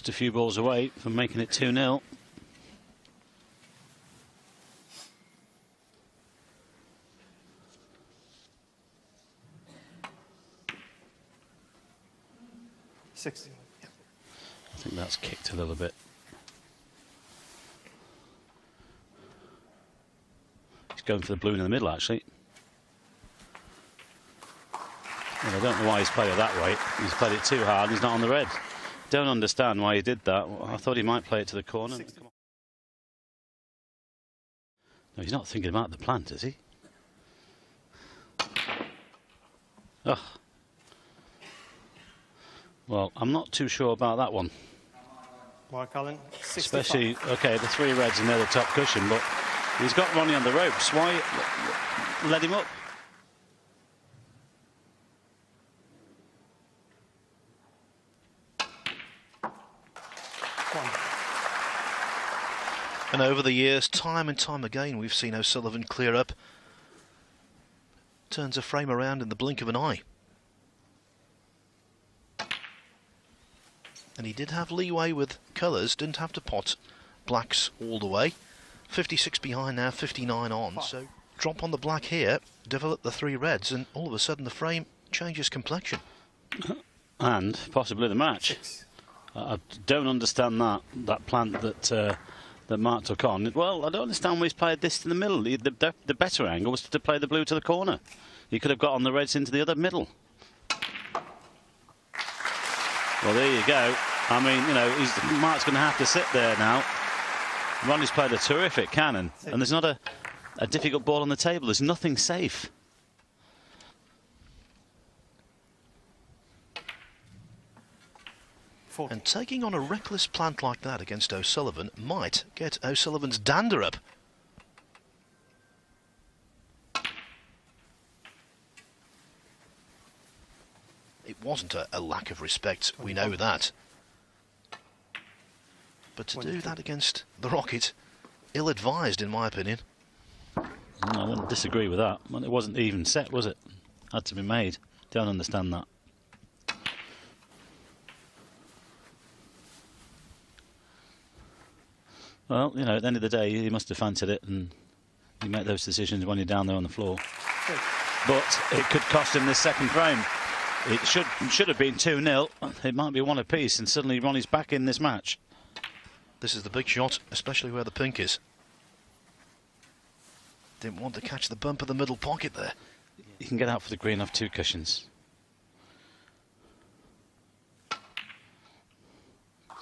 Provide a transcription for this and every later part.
just a few balls away from making it 2-0. Yeah. I think that's kicked a little bit. He's going for the blue in the middle, actually. Well, I don't know why he's played it that way. He's played it too hard. He's not on the red. Don't understand why he did that. I thought he might play it to the corner. No, he's not thinking about the plant, is he? Oh. Well, I'm not too sure about that one. Mark Allen, 65. Especially, okay, the 3 reds and they're the top cushion, but he's got Ronnie on the ropes. Why let him up? And over the years, time and time again, we've seen O'Sullivan clear up. Turns a frame around in the blink of an eye. And he did have leeway with colours, didn't have to pot blacks all the way. 56 behind now, 59 on. So drop on the black here, develop the 3 reds, and all of a sudden the frame changes complexion. And possibly the match. I don't understand that plant that Mark took on. Well, I don't understand why he's played this to the middle. The better angle was to play the blue to the corner. He could have got on the reds into the other middle. Well, there you go. I mean, you know, Mark's going to have to sit there now. Ronnie's played a terrific cannon, and there's not a difficult ball on the table. There's nothing safe. And taking on a reckless plant like that against O'Sullivan might get O'Sullivan's dander up. It wasn't a lack of respect, we know that. But to do that against the Rocket, ill-advised in my opinion. I wouldn't disagree with that. Well, it wasn't even set, was it? Had to be made. Don't understand that. Well, you know, at the end of the day, he must have fancied it, and you make those decisions when you're down there on the floor. But it could cost him this second frame. It should have been 2-0. It might be 1 apiece, and suddenly Ronnie's back in this match. This is the big shot, especially where the pink is. Didn't want to catch the bump of the middle pocket there. You can get out for the green off 2 cushions.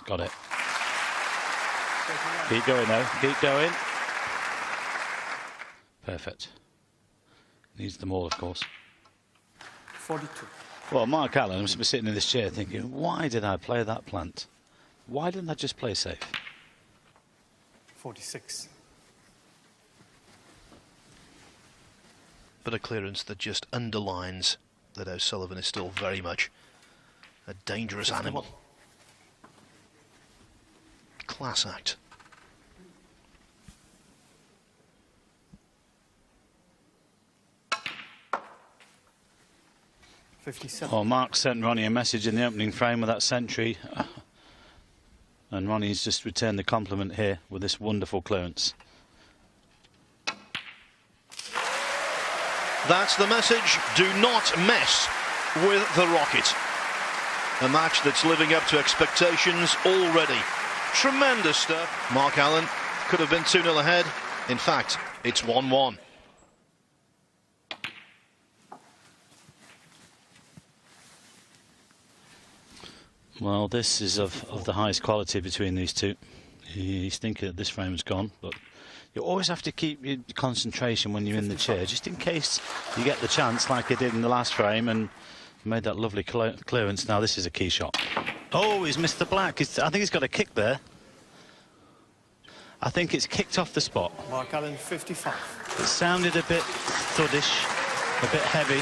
Got it. Keep going though, keep going. Perfect. Needs them all, of course. 42. Well, Mark Allen must be sitting in this chair thinking, why did I play that plant? Why didn't I just play safe? 46. But a clearance that just underlines that O'Sullivan is still very much a dangerous animal. Class act. Well, Mark sent Ronnie a message in the opening frame with that century, and Ronnie's just returned the compliment here with this wonderful clearance. That's the message. Do not mess with the Rocket. A match that's living up to expectations already. Tremendous stuff. Mark Allen could have been 2-0 ahead. In fact, it's 1-1. Well, this is of the highest quality between these two. He's thinking that this frame's gone, but you always have to keep your concentration when you're in the chair, just in case you get the chance like he did in the last frame and made that lovely clearance. Now this is a key shot. Oh, he's missed the black. I think he's got a kick there. I think it's kicked off the spot. Mark Allen, 55. It sounded a bit thuddish, a bit heavy.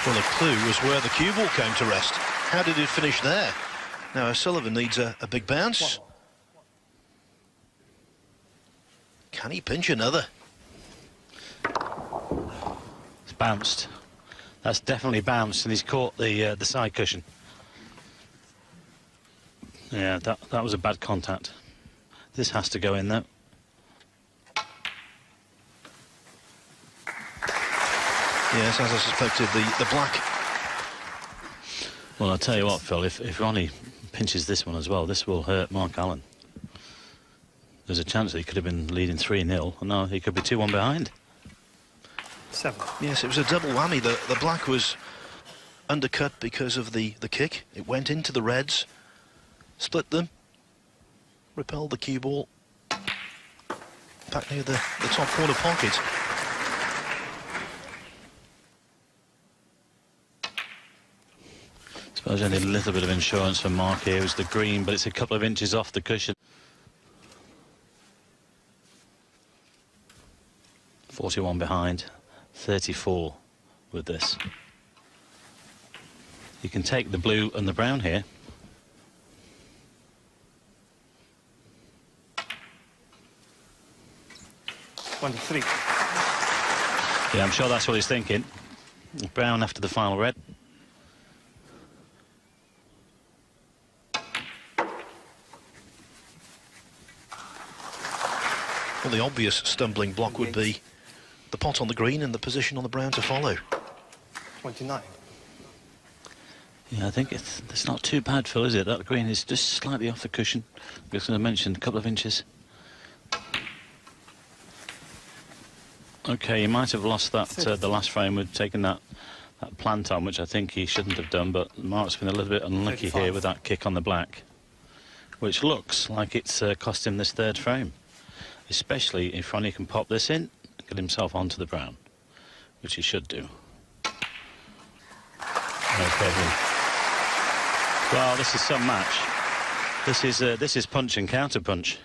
Well, the clue was where the cue ball came to rest. How did it finish there? Now O'Sullivan needs a big bounce. Can he pinch another? It's bounced. That's definitely bounced, and he's caught the side cushion. Yeah, that was a bad contact. This has to go in though. Yes, as I suspected, the black. Well, I'll tell you what, Phil, if Ronnie pinches this one as well, this will hurt Mark Allen. There's a chance that he could have been leading 3-0, and now he could be 2-1 behind. 7. Yes, it was a double whammy. The black was undercut because of the kick. It went into the reds, split them, repelled the cue ball back near the top corner pocket. I suppose only a little bit of insurance for Mark here was the green, but it's a couple of inches off the cushion. 41 behind, 34 with this. You can take the blue and the brown here. $23. Yeah, I'm sure that's what he's thinking. Brown after the final red. Well, the obvious stumbling block would be the pot on the green and the position on the brown to follow. 29. Yeah, I think it's not too bad, Phil, is it? That green is just slightly off the cushion. As I mentioned, a couple of inches. Okay, he might have lost that the last frame with taking that plant on, which I think he shouldn't have done, but Mark's been a little bit unlucky 35. here with that kick on the black, which looks like it's cost him this third frame, especially if Ronnie can pop this in, get himself onto the brown, which he should do. No problem. Well, this is some match. This is punch and counter punch.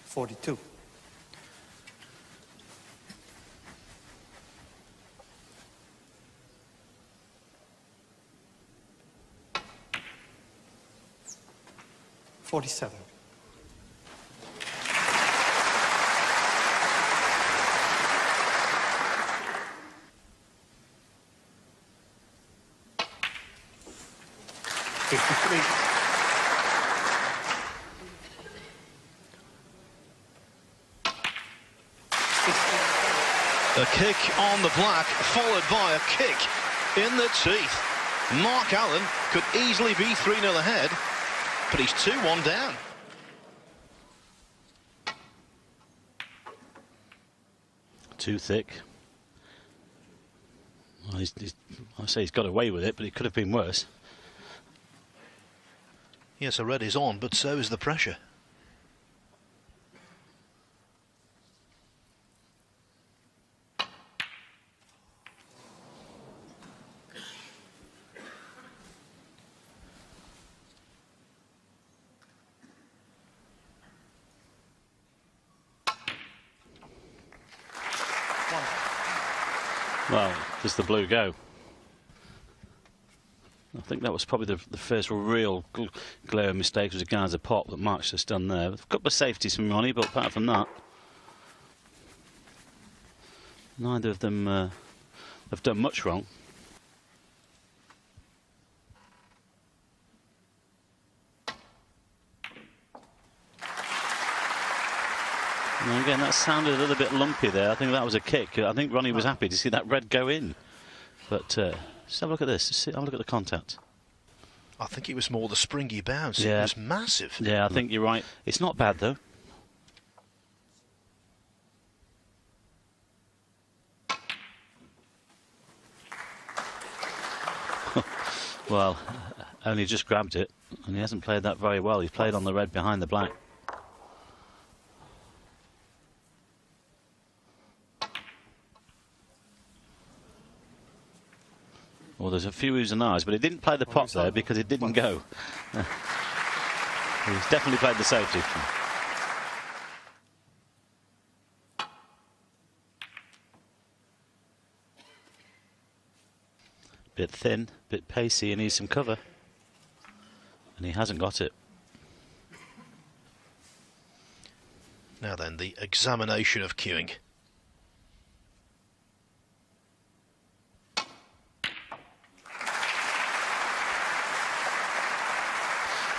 42. $47. A kick on the black, followed by a kick in the teeth. Mark Allen could easily be 3-0 ahead, but he's 2-1 down. Too thick. Well, I say he's got away with it, but it could have been worse. Yes, a red is on, but so is the pressure. Well, does the blue go? I think that was probably the first real glaring mistake with regards to pop that Mark's just done there. A couple of safeties from Ronnie, but apart from that, neither of them have done much wrong. And again, that sounded a little bit lumpy there. I think that was a kick. I think Ronnie was happy to see that red go in. But just have a look at this. Have a look at the contact. I think it was more the springy bounce. Yeah. It was massive. Yeah, I think you're right. It's not bad, though. Well, only just grabbed it, and he hasn't played that very well. He's played on the red behind the black. Well, there's a few oohs and ahs, but he didn't play the pop there because it didn't go. He's definitely played the safety. Bit thin, bit pacey, and needs some cover. And he hasn't got it. Now then, the examination of cueing.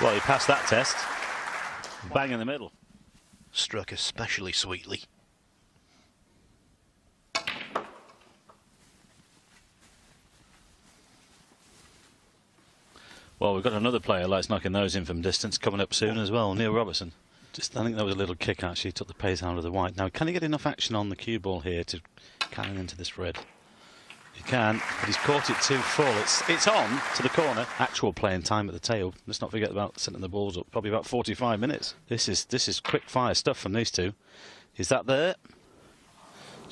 Well, he passed that test. Bang in the middle. Struck especially sweetly. Well, we've got another player likes knocking those in from distance coming up soon as well, Neil Robertson. Just, I think that was a little kick actually, took the pace out of the white. Now, can he get enough action on the cue ball here to cannon into this red? He can, but he's caught it too full. It's on to the corner. Actual playing time at the tail. Let's not forget about setting the balls up. Probably about 45 minutes. This is quick fire stuff from these two. Is that there?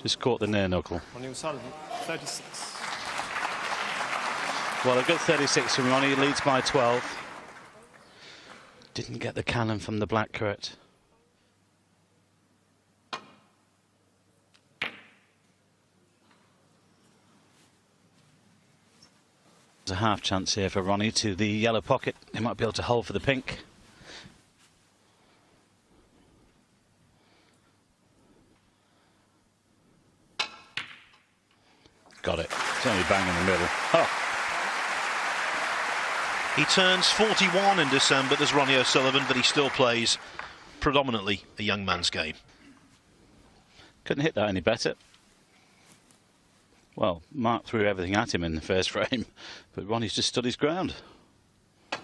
Just caught the near knuckle. Ronnie O'Sullivan, 36. Well, a good 36 from Ronnie. Leads by 12. Didn't get the cannon from the black, correct? There's a half chance here for Ronnie to the yellow pocket. He might be able to hold for the pink. Got it. It's only bang in the middle. Oh. He turns 41 in December, there's Ronnie O'Sullivan, but he still plays predominantly a young man's game. Couldn't hit that any better. Well, Mark threw everything at him in the first frame, but Ronnie's just stood his ground. And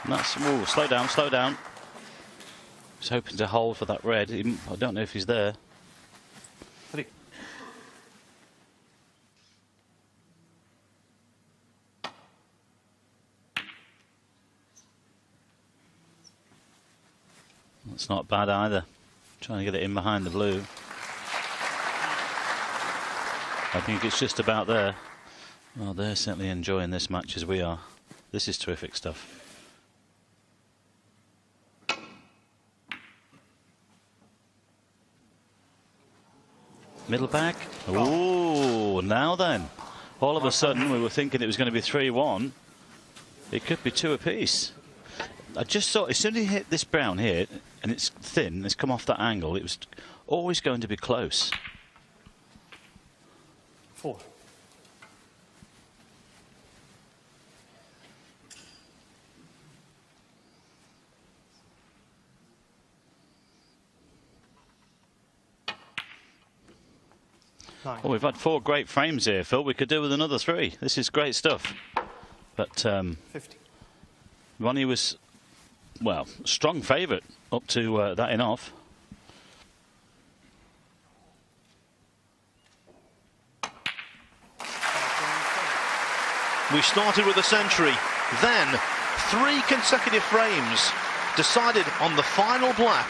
that's, ooh, slow down, slow down. He's hoping to hold for that red. I don't know if he's there. 3. That's not bad either. Trying to get it in behind the blue. I think it's just about there. Well, they're certainly enjoying this match as we are. This is terrific stuff. Middle back. Ooh, now then. All of a sudden, we were thinking it was going to be 3-1. It could be 2 apiece. I just thought as soon as he hit this brown here, and it's thin, it's come off that angle, it was always going to be close. 4. Well, we've had 4 great frames here, Phil. We could do with another 3. This is great stuff. But 50. Ronnie was, well, strong favourite up to that in off. We started with a century, then 3 consecutive frames, decided on the final black,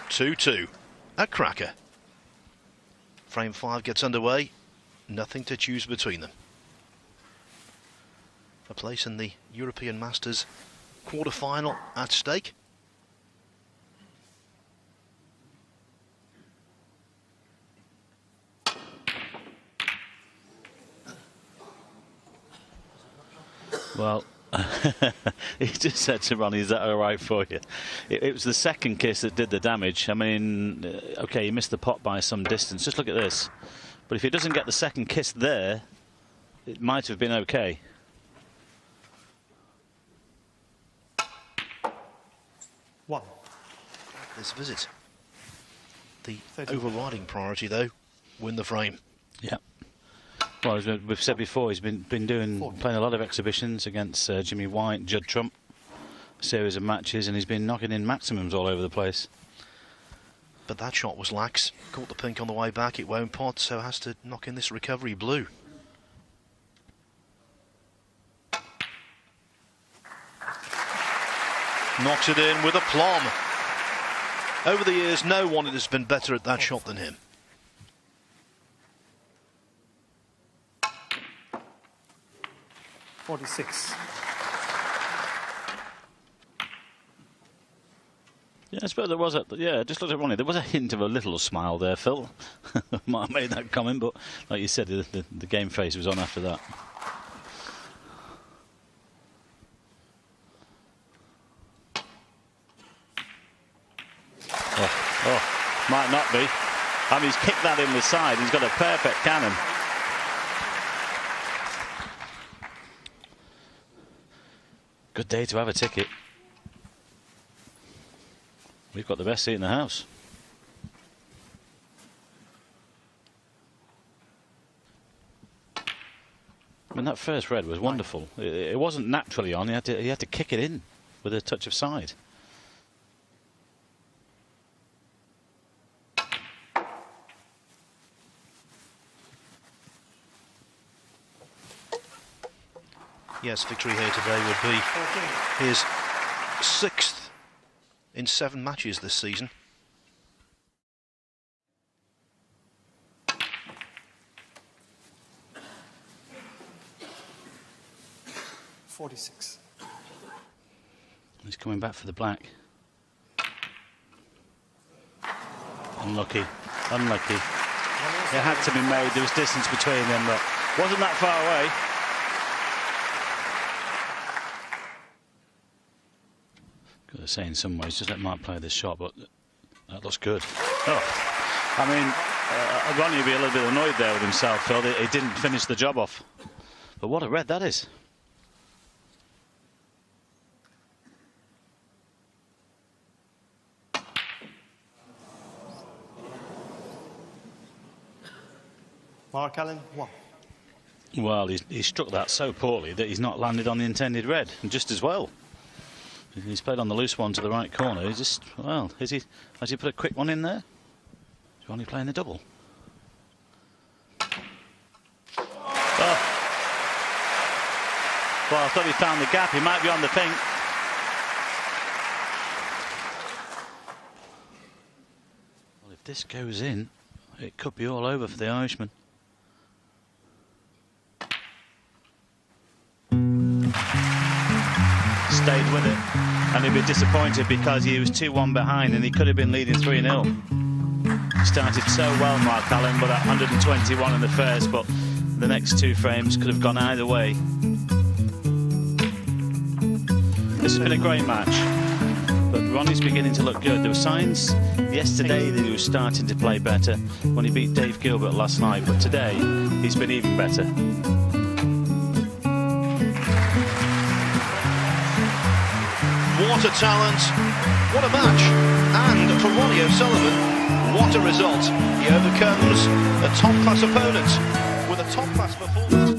2-2, a cracker. Frame 5 gets underway, nothing to choose between them. A place in the European Masters quarter-final at stake. Well, he just said to Ronnie, is that all right for you? It was the second kiss that did the damage. I mean, OK, he missed the pot by some distance. Just look at this. But if he doesn't get the second kiss there, it might have been OK. This visit. The overriding priority, though, win the frame. Yeah. Well, as we've said before, he's been playing a lot of exhibitions against Jimmy White, Judd Trump, a series of matches, and he's been knocking in maximums all over the place. But that shot was lax. Caught the pink on the way back. It won't pot, so has to knock in this recovery blue. Knocks it in with aplomb. Over the years, no one has been better at that shot than him. $46. Yeah, I suppose there was a, yeah, just look at Ronnie. There was a hint of a little smile there, Phil. Might have made that comment, but like you said, the game face was on after that. Oh, might not be. I mean, he's kicked that in the side. He's got a perfect cannon. Good day to have a ticket. We've got the best seat in the house. I mean, that first red was wonderful. It wasn't naturally on. He had to kick it in with a touch of side. Yes, victory here today would be his 6th in 7 matches this season. 46. He's coming back for the black. Unlucky. Unlucky. It had to be made. There was distance between them, but wasn't that far away. Got to say, in some ways, just let Mark play this shot, but that looks good. Oh, I mean, Ronnie would be a little bit annoyed there with himself, Phil. He didn't finish the job off. But what a red that is. Mark Allen, 1. Well, he struck that so poorly that he's not landed on the intended red, and just as well. He's played on the loose one to the right corner. He's just, well, has he put a quick one in there? Is Ronnie playing the double? Oh. Well, I thought he found the gap. He might be on the pink. Well, if this goes in, it could be all over for the Irishman. Stayed with it, and he'd be disappointed because he was 2-1 behind and he could have been leading 3-0. He started so well, Mark Allen, but at 121 in the first, but the next 2 frames could have gone either way. This has been a great match, but Ronnie's beginning to look good. There were signs yesterday that he was starting to play better when he beat Dave Gilbert last night, but today he's been even better. What a talent, what a match, and for Ronnie O'Sullivan, what a result. He overcomes a top-class opponent with a top-class performance.